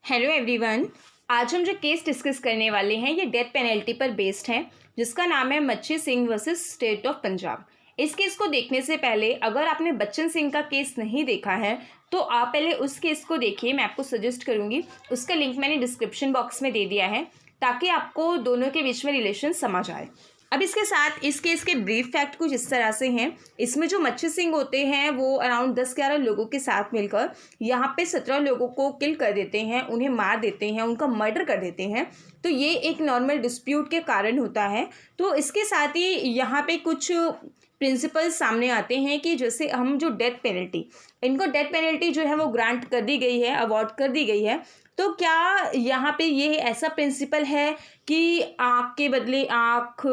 Hello everyone. आज हम जो केस डिस्कस करने वाले हैं ये डेथ पेनल्टी पर बेस्ड है, जिसका नाम है मच्छी Singh versus state of Punjab. इस केस को देखने से पहले अगर आपने बच्चन सिंह का केस नहीं देखा है तो आप पहले उस केस को देखिए। मैं आपको सजेस्ट करूंगी, उसका लिंक मैंने डिस्क्रिप्शन बॉक्स में दे दिया है ताकि आपको दोनों के बीच में रिलेशन समझ आए। अब इसके साथ इस केस के ब्रीफ फैक्ट कुछ इस तरह से हैं। इसमें जो मच्छी सिंह होते हैं वो अराउंड 10-11 लोगों के साथ मिलकर यहाँ पे 17 लोगों को किल कर देते हैं, उन्हें मार देते हैं, उनका मर्डर कर देते हैं। तो ये एक नॉर्मल डिस्प्यूट के कारण होता है। तो इसके साथ ही यहाँ पे कुछ प्रिंसिपल्स सामने आते हैं कि जैसे हम जो डेथ पेनल्टी, इनको डेथ पेनल्टी जो है वो ग्रांट कर दी गई है, अवॉर्ड कर दी गई है। तो क्या यहाँ पे ये ऐसा प्रिंसिपल है कि आँख के बदले आँख,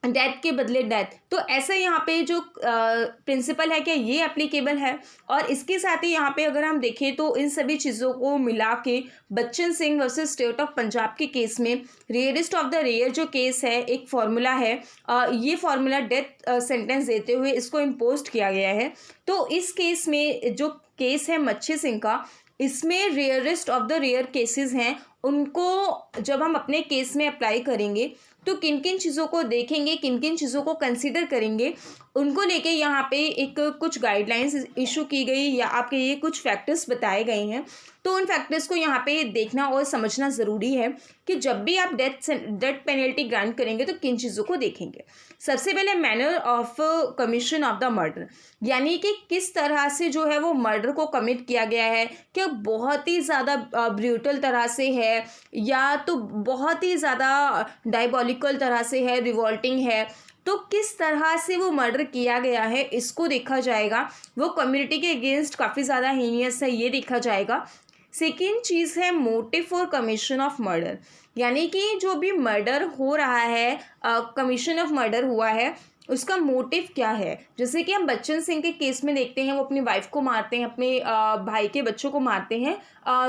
डेथ के बदले डेथ, तो ऐसा यहाँ पे जो प्रिंसिपल है क्या ये एप्लीकेबल है? और इसके साथ ही यहाँ पे अगर हम देखें तो इन सभी चीज़ों को मिला के Bachchan Singh versus state of Punjab के केस में रेयरेस्ट ऑफ द रेयर जो केस है, एक फार्मूला है, ये फार्मूला डेथ सेंटेंस देते हुए इसको इम्पोज किया गया है। तो इस केस में जो केस है मच्छी सिंह का, इसमें rarest of the rare cases हैं, उनको जब हम अपने केस में अप्लाई करेंगे तो किन किन चीज़ों को देखेंगे, किन किन चीज़ों को कंसीडर करेंगे, उनको लेके यहाँ पे एक कुछ गाइडलाइंस इशू की गई या आपके ये कुछ फैक्टर्स बताए गए हैं। तो उन फैक्टर्स को यहाँ पे देखना और समझना ज़रूरी है कि जब भी आप डेथ पेनल्टी ग्रांट करेंगे तो किन चीज़ों को देखेंगे। सबसे पहले manner of commission of the murder, यानी कि किस तरह से जो है वो मर्डर को कमिट किया गया है। क्या बहुत ही ज़्यादा ब्रूटल तरह से है या तो बहुत ही ज़्यादा डायबॉलिकल तरह से है, रिवॉल्टिंग है। तो किस तरह से वो मर्डर किया गया है इसको देखा जाएगा। वो कम्युनिटी के अगेंस्ट काफ़ी ज़्यादा हीनियस है, ये देखा जाएगा। सेकेंड चीज़ है motive for commission of murder, यानी कि जो भी मर्डर हो रहा है, कमीशन ऑफ मर्डर हुआ है, उसका मोटिव क्या है। जैसे कि हम बच्चन सिंह के केस में देखते हैं, वो अपनी वाइफ को मारते हैं, अपने भाई के बच्चों को मारते हैं।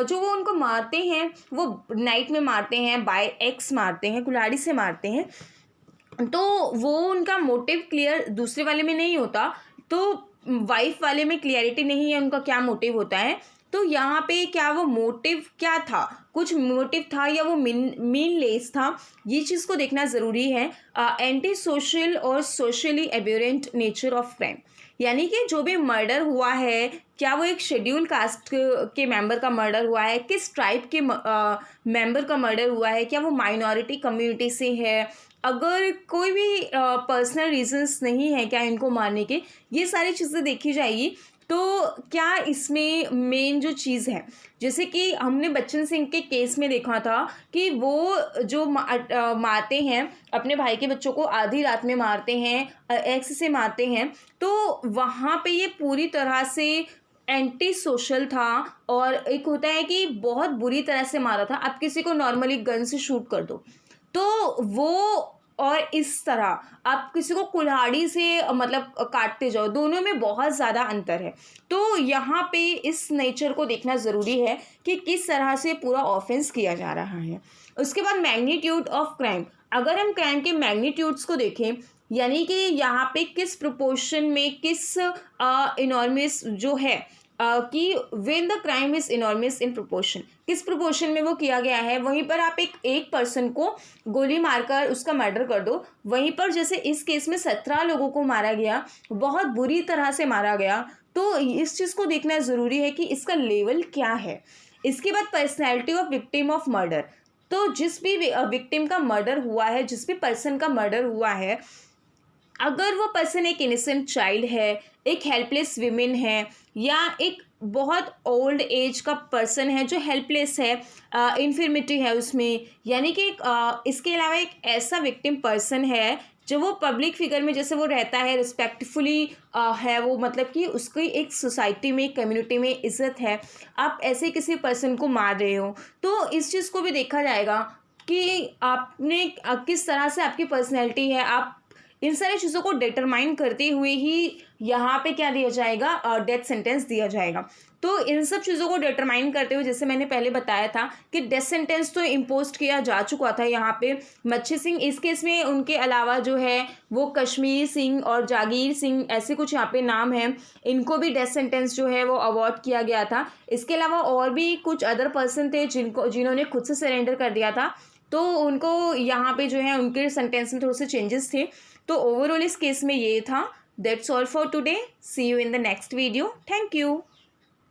जो वो उनको मारते हैं वो नाइट में मारते हैं, बाय एक्स मारते हैं, कुल्हाड़ी से मारते हैं। तो वो उनका मोटिव क्लियर दूसरे वाले में नहीं होता, तो वाइफ वाले में क्लियरिटी नहीं है उनका क्या मोटिव होता है। तो यहाँ पे क्या वो मोटिव क्या था, कुछ मोटिव था या वो मीनलेस था, ये चीज़ को देखना ज़रूरी है। एंटी सोशल और सोशली एब्यूरेंट नेचर ऑफ क्राइम, यानी कि जो भी मर्डर हुआ है, क्या वो एक शेड्यूल कास्ट के मेंबर का मर्डर हुआ है, किस ट्राइब के मेंबर का मर्डर हुआ है, क्या वो माइनॉरिटी कम्युनिटी से है, अगर कोई भी पर्सनल रीजंस नहीं है क्या इनको मारने के, ये सारी चीज़ें देखी जाएगी। तो क्या इसमें मेन जो चीज़ है, जैसे कि हमने बच्चन सिंह के केस में देखा था कि वो जो मारते हैं अपने भाई के बच्चों को, आधी रात में मारते हैं, एक्स से मारते हैं। तो वहाँ पे ये पूरी तरह से एंटी सोशल था। और एक होता है कि बहुत बुरी तरह से मारा था, आप किसी को नॉर्मली गन से शूट कर दो तो वो, और इस तरह आप किसी को कुल्हाड़ी से मतलब काटते जाओ, दोनों में बहुत ज़्यादा अंतर है। तो यहाँ पे इस नेचर को देखना ज़रूरी है कि किस तरह से पूरा ऑफेंस किया जा रहा है। उसके बाद मैग्नीट्यूड ऑफ क्राइम, अगर हम क्राइम के मैग्नीट्यूड्स को देखें, यानी कि यहाँ पे किस प्रोपोर्शन में, किस इनॉर्मस जो है कि when the crime is enormous in proportion, किस प्रोपोर्शन में वो किया गया है, वहीं पर आप एक पर्सन को गोली मारकर उसका मर्डर कर दो। वहीं पर जैसे इस केस में 17 लोगों को मारा गया, बहुत बुरी तरह से मारा गया। तो इस चीज़ को देखना ज़रूरी है कि इसका लेवल क्या है। इसके बाद personality of victim of murder, तो जिस भी विक्टिम का मर्डर हुआ है, जिस भी पर्सन का मर्डर हुआ है, अगर वो पर्सन एक इनोसेंट चाइल्ड है, एक हेल्पलेस विमेन है, या एक बहुत ओल्ड एज का पर्सन है जो हेल्पलेस है, इन्फर्मिटी है उसमें, यानी कि इसके अलावा एक ऐसा विक्टिम पर्सन है जो वो पब्लिक फिगर में जैसे वो रहता है, रिस्पेक्टफुली है वो, मतलब कि उसकी एक सोसाइटी में, कम्युनिटी में इज्जत है, आप ऐसे किसी पर्सन को मार रहे हो। तो इस चीज़ को भी देखा जाएगा कि आपने किस तरह से आपकी पर्सनैलिटी है, आप इन सारी चीज़ों को डिटरमाइन करते हुए ही यहाँ पे क्या दिया जाएगा, डेथ सेंटेंस दिया जाएगा। तो इन सब चीज़ों को डिटरमाइन करते हुए जैसे मैंने पहले बताया था कि डेथ सेंटेंस तो इम्पोज किया जा चुका था यहाँ पे मच्छी सिंह। इस केस में उनके अलावा जो है वो कश्मीर सिंह और जागीर सिंह ऐसे कुछ यहाँ पे नाम हैं, इनको भी डेथ सेंटेंस जो है वो अवॉर्ड किया गया था। इसके अलावा और भी कुछ अदर पर्सन थे जिन्होंने खुद से सरेंडर कर दिया था, तो उनको यहाँ पे जो है उनके सेंटेंस में थोड़े से चेंजेस थे। तो ओवरऑल इस केस में ये था। That's all for today. See you in the next video. Thank you.